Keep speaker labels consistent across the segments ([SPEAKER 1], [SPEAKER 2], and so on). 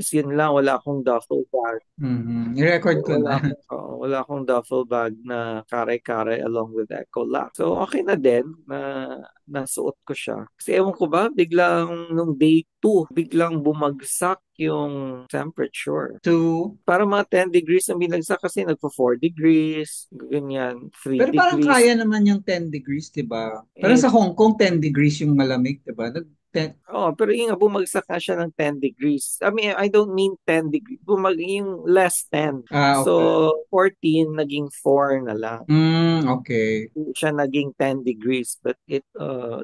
[SPEAKER 1] Yun lang, wala akong duffel bag.
[SPEAKER 2] Mhm. I-record ko na.
[SPEAKER 1] Wala akong duffel bag na kare-kare along with Ecolac. So, okay na din na nasuot ko siya. Kasi ewan ko ba, biglang nung day 2 biglang bumagsak yung temperature.
[SPEAKER 2] Two.
[SPEAKER 1] Para mga 10 degrees ang binagsak kasi nagpo 4 degrees, ganyan, 3
[SPEAKER 2] Pero parang
[SPEAKER 1] degrees.
[SPEAKER 2] kaya naman yung 10 degrees, di ba? Parang
[SPEAKER 1] Eh,
[SPEAKER 2] sa Hong Kong, 10 degrees yung malamig, di ba?
[SPEAKER 1] oh, pero yung nga, bumagsak na siya ng 10 degrees. I mean, I don't mean 10 degrees. Yung less 10. So,
[SPEAKER 2] Okay.
[SPEAKER 1] 14 naging 4 na lang.
[SPEAKER 2] Okay.
[SPEAKER 1] Hindi siya naging 10 degrees, but it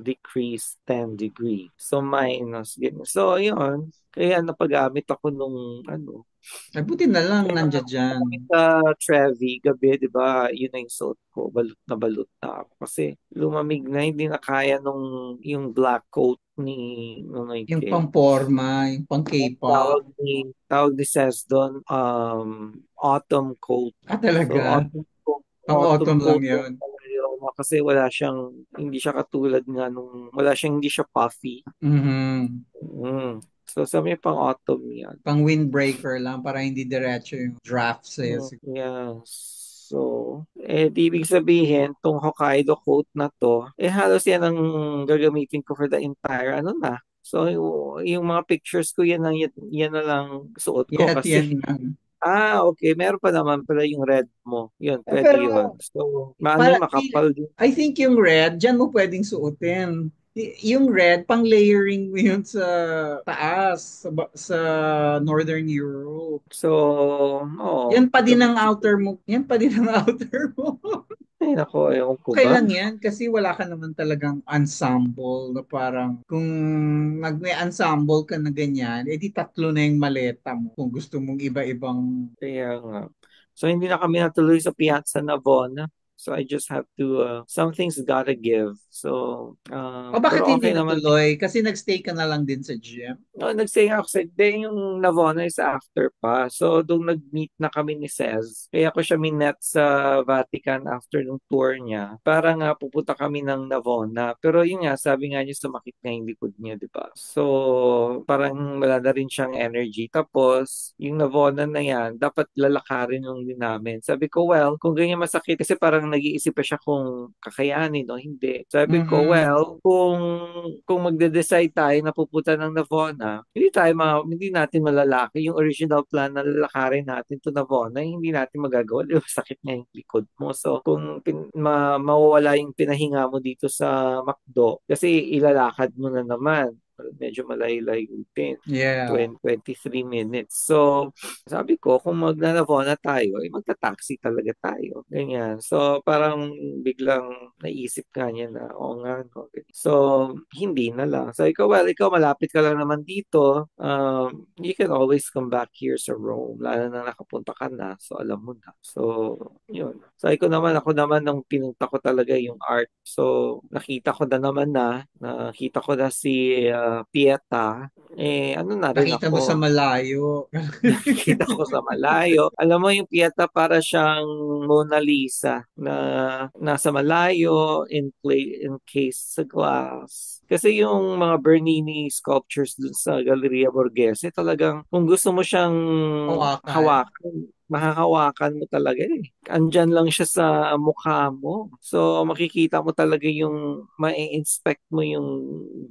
[SPEAKER 1] decreased 10 degrees. So, minus. Ganyan. So, yun. Kaya napagamit ako nung ano.
[SPEAKER 2] Ay, buti na lang
[SPEAKER 1] Kaya
[SPEAKER 2] nandiyan dyan.
[SPEAKER 1] kami sa Trevi, gabi, di ba, yun na yung suot ko. Balot na ako. Kasi lumamig na, hindi na kaya yung black coat ni Nonoy
[SPEAKER 2] Yung
[SPEAKER 1] King.
[SPEAKER 2] pang-forma, yung pang-K-pop.
[SPEAKER 1] Tawag ni Ses doon, autumn coat. So,
[SPEAKER 2] Talaga?
[SPEAKER 1] autumn
[SPEAKER 2] Pang-autumn lang
[SPEAKER 1] coat yung
[SPEAKER 2] yon.
[SPEAKER 1] kasi hindi siya katulad nga hindi siya puffy.
[SPEAKER 2] Mhm.
[SPEAKER 1] Mm. So, sa may pang autumn yan.
[SPEAKER 2] Pang-windbreaker lang para hindi diretso yung draft sa'yo.
[SPEAKER 1] Yeah. So, di ibig sabihin, tong Hokkaido coat na to, halos yan ang gagamitin ko for the entire ano na. So, yung mga pictures ko, yan na lang suot ko
[SPEAKER 2] Yet
[SPEAKER 1] kasi,
[SPEAKER 2] yan lang.
[SPEAKER 1] okay, meron pa naman pala yung red mo. Yun, pwede
[SPEAKER 2] Pero
[SPEAKER 1] yun. So,
[SPEAKER 2] para
[SPEAKER 1] makapal din.
[SPEAKER 2] I think yung red, dyan mo pwedeng suotin. Yung red, pang layering mo yun sa taas, sa Northern Europe.
[SPEAKER 1] So, oo,
[SPEAKER 2] Yan pa din ang outer
[SPEAKER 1] siguro.
[SPEAKER 2] mo. Yan pa din ang outer mo.
[SPEAKER 1] Ay, nako, ewan ko
[SPEAKER 2] Okay
[SPEAKER 1] ba?
[SPEAKER 2] lang yan kasi wala ka naman talagang ensemble na parang kung may ensemble ka na ganyan, edi tatlo na yung maleta mo kung gusto mong iba-ibang.
[SPEAKER 1] Kaya nga. So, hindi na kami natuloy sa Piazza Navona. So, I just have to, something's gotta give. So,
[SPEAKER 2] O bakit
[SPEAKER 1] pero
[SPEAKER 2] hindi
[SPEAKER 1] okay naman.
[SPEAKER 2] natuloy? Kasi nagstay ka na lang din sa gym.
[SPEAKER 1] No, nag-stay ako sa yung Navona is after pa. So, doon nag-meet na kami ni Cez. Kaya ko siya minet sa Vatican after nung tour niya. Para nga pupunta kami ng Navona. Pero yun nga, sabi nga niya sumakit nga yung likod niya, di ba? So, parang wala na rin siyang energy. Tapos, yung Navona na yan, dapat lalakarin yung din namin. Sabi ko, well, kung ganyan masakit, kasi parang nag-iisip pa siya kung kakayanin o hindi. Sabi ko,
[SPEAKER 2] Mhm.
[SPEAKER 1] well, kung magde-decide tayo na pupunta ng Navona, hindi natin malalaki yung original plan na lalakarin natin to Navona, hindi natin magagawa. Di ba, sakit nga yung likod mo. So, kung mawawala yung pinahinga mo dito sa McDo, kasi ilalakad mo na naman. Medyo malayo-layo din.
[SPEAKER 2] Yeah.
[SPEAKER 1] 23 minutes. So, sabi ko, kung magnanavona tayo, magta-taxi talaga tayo. Ganyan. So, parang biglang naisip ka niya na, oo nga, no. So, hindi na lang. So, ikaw, malapit ka lang naman dito. You can always come back here sa Rome. Lalo na nakapunta ka na. So, alam mo na. So, yun. So, ako naman, nung pinunta ko talaga yung art. So, nakita ko na si Pieta. Ano na rin
[SPEAKER 2] Nakita mo sa
[SPEAKER 1] ako.
[SPEAKER 2] malayo.
[SPEAKER 1] Nakita ko sa malayo. Alam mo yung Pieta para siyang Mona Lisa na nasa malayo in case sa glass. Kasi yung mga Bernini sculptures dun sa Galleria Borghese, talagang kung gusto mo siyang
[SPEAKER 2] Hawakan.
[SPEAKER 1] hawakan, mahahawakan mo talaga eh. Andyan lang siya sa mukha mo. So makikita mo talaga ma-inspect mo yung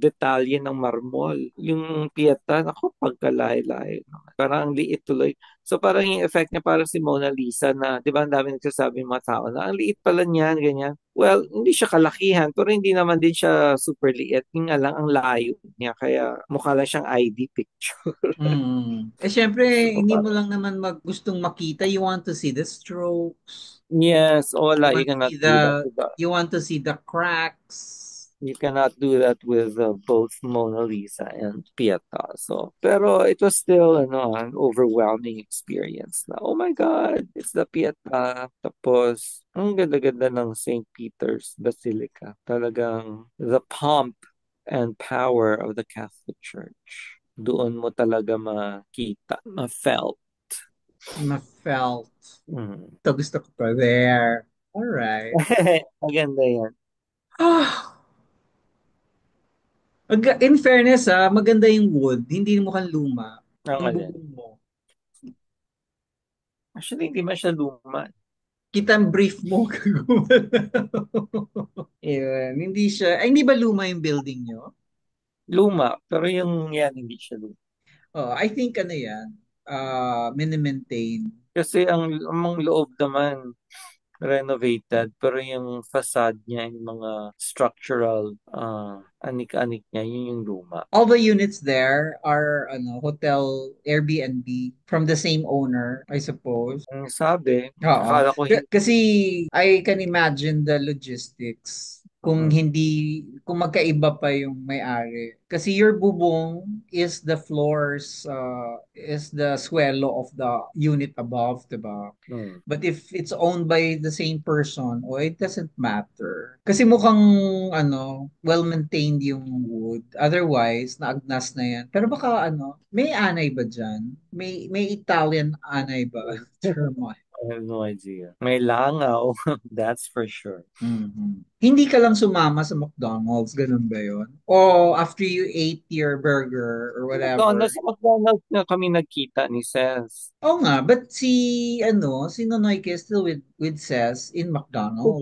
[SPEAKER 1] detalye ng marmol. Yung Pieta, ako pagkalay-lay. Parang ang liit tuloy. So parang yung effect niya parang si Mona Lisa na, di ba ang dami nagsasabi ng mga tao na ang liit pala niyan, ganyan. Well, hindi siya kalakihan, pero hindi naman din siya super liit. Yung nga lang ang layo niya, kaya mukha lang siyang ID picture.
[SPEAKER 2] Syempre,
[SPEAKER 1] So
[SPEAKER 2] hindi mo
[SPEAKER 1] parang,
[SPEAKER 2] lang naman gustong makita. You want to see the strokes.
[SPEAKER 1] yes,
[SPEAKER 2] You
[SPEAKER 1] wala, you
[SPEAKER 2] want to
[SPEAKER 1] cannot
[SPEAKER 2] see
[SPEAKER 1] do that
[SPEAKER 2] the
[SPEAKER 1] with
[SPEAKER 2] you want to see the cracks.
[SPEAKER 1] You cannot do that with both Mona Lisa and Pieta. So, pero it was still an overwhelming experience na, oh my God, it's the Pieta. Tapos, ang ganda-ganda ng St. Peter's Basilica. Talagang the pomp and power of the Catholic Church. Doon mo talaga makita, ma-felt.
[SPEAKER 2] Ma-felt.
[SPEAKER 1] Mm.
[SPEAKER 2] Ito gusto ko pa there. Alright.
[SPEAKER 1] Maganda yan.
[SPEAKER 2] Ah, in fairness maganda yung wood. Hindi mukhang luma.
[SPEAKER 1] Ang
[SPEAKER 2] Yung
[SPEAKER 1] alin.
[SPEAKER 2] bubong mo.
[SPEAKER 1] Actually, hindi man siya luma.
[SPEAKER 2] Kita ang brief mo. Yun, hindi siya, ay, hindi ba luma yung building nyo?
[SPEAKER 1] Luma, pero yung yan, hindi siya luma.
[SPEAKER 2] Oh, I think ano yan, mini-maintain.
[SPEAKER 1] Kasi ang loob naman, renovated, pero yung facade niya, yung mga structural anik-anik niya, yun yung luma.
[SPEAKER 2] All the units there are ano, hotel Airbnb from the same owner, I suppose.
[SPEAKER 1] Ang sabi,
[SPEAKER 2] Oo.
[SPEAKER 1] akala ko hindi.
[SPEAKER 2] Kasi I can imagine the logistics kung
[SPEAKER 1] Mm,
[SPEAKER 2] hindi, kung magkaiba pa yung may-ari. Kasi your bubong is the floors, is the swello of the unit above, diba?
[SPEAKER 1] mm.
[SPEAKER 2] But if it's owned by the same person, oh, it doesn't matter. Kasi mukhang, ano, well-maintained yung wood. Otherwise, naagnas na yan. Pero baka, ano, may anay ba dyan? May Italian anay ba? Termite.
[SPEAKER 1] I have no idea. May langaw, that's for sure.
[SPEAKER 2] Mhm. Hindi ka lang sumama sa McDonald's, ganun ba yun? O after you ate your burger or whatever.
[SPEAKER 1] Sa McDonald's na kami nagkita ni Seth.
[SPEAKER 2] Oo nga, but si Nonoy Kay still with Cez in McDonald's.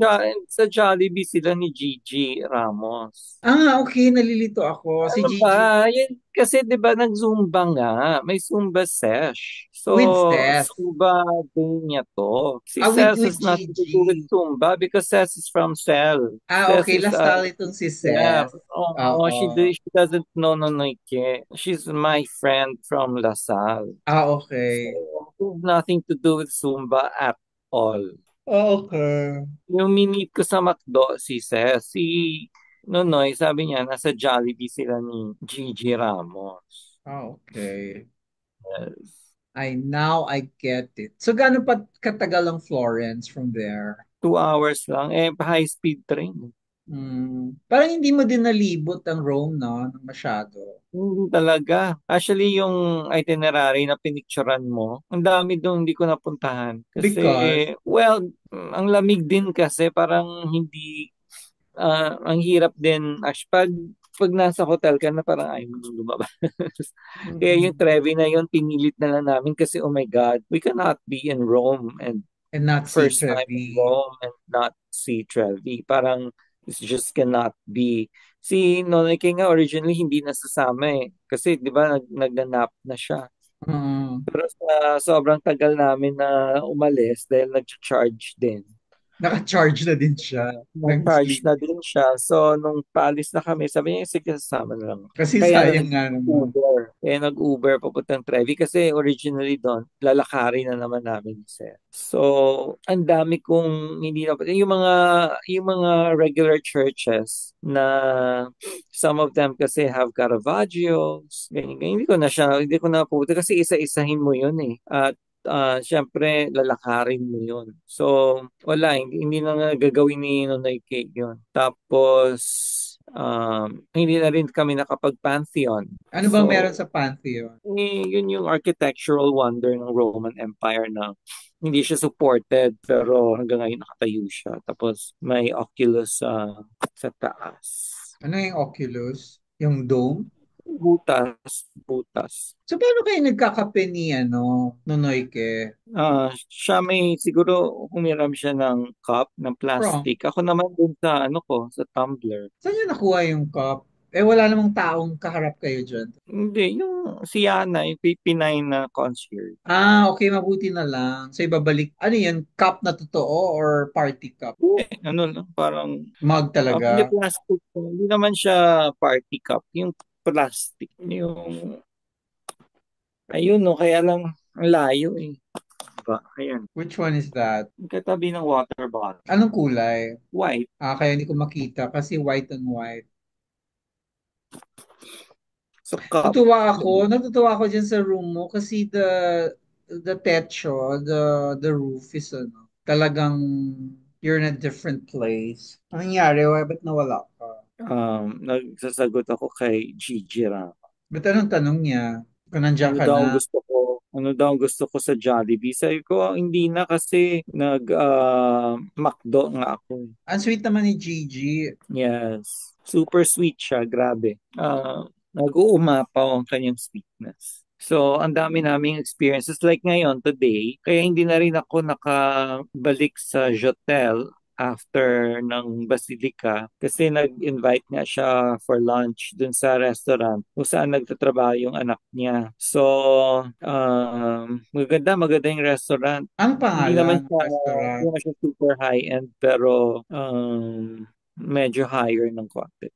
[SPEAKER 1] Sa Jollibee sila ni Gigi Ramos.
[SPEAKER 2] Ah, okay, nalilito ako. Si
[SPEAKER 1] Ano
[SPEAKER 2] Gigi
[SPEAKER 1] ba? Yan, kasi di ba nag-Zumba nga. May Zumba sesh. So,
[SPEAKER 2] with Cez.
[SPEAKER 1] Zumba day niya to. Si
[SPEAKER 2] Ah,
[SPEAKER 1] Ses
[SPEAKER 2] with
[SPEAKER 1] is nothing to do with
[SPEAKER 2] Gigi.
[SPEAKER 1] Zumba because Ses is from Cell.
[SPEAKER 2] Ah,
[SPEAKER 1] Ses
[SPEAKER 2] okay,
[SPEAKER 1] is
[SPEAKER 2] last talo itong si
[SPEAKER 1] yeah.
[SPEAKER 2] Cez.
[SPEAKER 1] Oh,
[SPEAKER 2] Oo.
[SPEAKER 1] she doesn't know Nonoike. She's my friend from Lasal.
[SPEAKER 2] Ah,
[SPEAKER 1] So,
[SPEAKER 2] okay.
[SPEAKER 1] it has nothing to do with Zumba at all.
[SPEAKER 2] Ah, okay.
[SPEAKER 1] Yung minit ko sa McDo, si Ses, si Nonoy, sabi niya, nasa Jollibee sila ni Gigi Ramos.
[SPEAKER 2] Ah, okay.
[SPEAKER 1] Yes.
[SPEAKER 2] I get it. So, gaano pa katagal ang Florence from there?
[SPEAKER 1] 2 hours lang. High speed train.
[SPEAKER 2] Parang hindi mo din nalibot ang Rome, no? Ng masyado.
[SPEAKER 1] Hindi talaga. Actually, yung itinerary na pinicturan mo, ang dami doon hindi ko napuntahan. Kasi,
[SPEAKER 2] Because,
[SPEAKER 1] well, ang lamig din kasi parang hindi, ang hirap din. Actually, pag nasa hotel ka na parang ayaw mo nang lumabas. Kaya yung
[SPEAKER 2] mhm,
[SPEAKER 1] Trevi na yun, pinilit na lang namin kasi oh my God, we cannot be in Rome and
[SPEAKER 2] and not see
[SPEAKER 1] first time in
[SPEAKER 2] Trevi.
[SPEAKER 1] Rome and not see Trevi. Parang it just cannot be. Si Nonoy King nga originally hindi nasasama eh. Kasi di ba nagnanap na siya.
[SPEAKER 2] Mm.
[SPEAKER 1] Pero sa sobrang tagal namin na umalis dahil nag-charge din.
[SPEAKER 2] Naka-charge na din siya ng
[SPEAKER 1] Nag-charge
[SPEAKER 2] sleep.
[SPEAKER 1] na din siya. So, nung paalis na kami, sabi niya, sige, sasama na lang.
[SPEAKER 2] Kasi
[SPEAKER 1] Kaya
[SPEAKER 2] sayang nga naman.
[SPEAKER 1] nag-Uber. Kaya nag-Uber papuntang Trevi kasi originally doon, lalakarin na naman namin siya. So, ang dami kong hindi na, yung mga regular churches na some of them kasi have Caravaggios, ganyan, ganyan. Hindi ko na pupunta kasi isa-isahin mo yun eh. At syempre lalakarin mo yun. So, wala, hindi na nga gagawin ni Nonoy Cake yun. Tapos, hindi na rin kami nakapag-Pantheon.
[SPEAKER 2] Ano bang
[SPEAKER 1] So,
[SPEAKER 2] meron sa Pantheon?
[SPEAKER 1] yun yung architectural wonder ng Roman Empire na hindi siya supported pero hanggang ngayon nakatayo siya. Tapos may oculus sa taas.
[SPEAKER 2] Ano yung Oculus? Yung dome?
[SPEAKER 1] Butas, butas.
[SPEAKER 2] So, paano kayo nagkakape ni, ano, Nonoyke?
[SPEAKER 1] Siya may siguro humiram siya ng cup ng
[SPEAKER 2] From?
[SPEAKER 1] plastic. Ako naman dun sa ano ko, sa tumbler.
[SPEAKER 2] Saan niyo nakuha yung cup? Eh, wala namang taong kaharap kayo dyan.
[SPEAKER 1] Hindi, yung si Yana, yung P9 na concierge.
[SPEAKER 2] Ah, okay, mabuti na lang. So, ibabalik, ano yun, cup na totoo or party cup?
[SPEAKER 1] Ano lang, parang,
[SPEAKER 2] Mug
[SPEAKER 1] hindi
[SPEAKER 2] talaga.
[SPEAKER 1] plastic. Hindi naman siya party cup. Yung plastic. Ayun no, kaya lang, ang layo eh. Diba? Ayan.
[SPEAKER 2] Which one is that?
[SPEAKER 1] Yung katabi ng water bottle.
[SPEAKER 2] Anong kulay?
[SPEAKER 1] White.
[SPEAKER 2] Ah, kaya hindi ko makita kasi white on white.
[SPEAKER 1] So, cup.
[SPEAKER 2] Natutuwa ako dyan sa room mo kasi the techo, the roof is ano, talagang you're in a different place. Anong nangyari? Why ba't nawala ka?
[SPEAKER 1] Nagsasagot ako kay Gigi Ram.
[SPEAKER 2] Ba't anong tanong niya? Kung nandiyan
[SPEAKER 1] Ano
[SPEAKER 2] ka
[SPEAKER 1] daw
[SPEAKER 2] na.
[SPEAKER 1] ang gusto ko? Ano daw ang gusto ko sa Jollibee? Sabi ko, hindi na kasi McDo nga ako.
[SPEAKER 2] Ang sweet naman ni Gigi.
[SPEAKER 1] Yes. Super sweet siya, grabe. Nag-uumapaw ang kanyang sweetness. So, ang dami naming experiences. Like ngayon, today, kaya hindi na rin ako nakabalik sa Jotel after ng Basilica kasi nag-invite nga siya for lunch dun sa restaurant kung saan nagtatrabaho yung anak niya. So, maganda yung restaurant.
[SPEAKER 2] Ang
[SPEAKER 1] Hindi
[SPEAKER 2] pangalan
[SPEAKER 1] naman
[SPEAKER 2] ng
[SPEAKER 1] siya, hindi
[SPEAKER 2] restaurant?
[SPEAKER 1] naman siya super high-end pero medyo higher ng konti.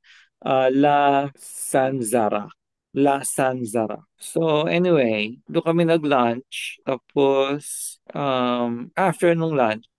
[SPEAKER 1] La Sanzara. La Sanzara. So anyway, doon kami nag-lunch. Tapos after nung lunch,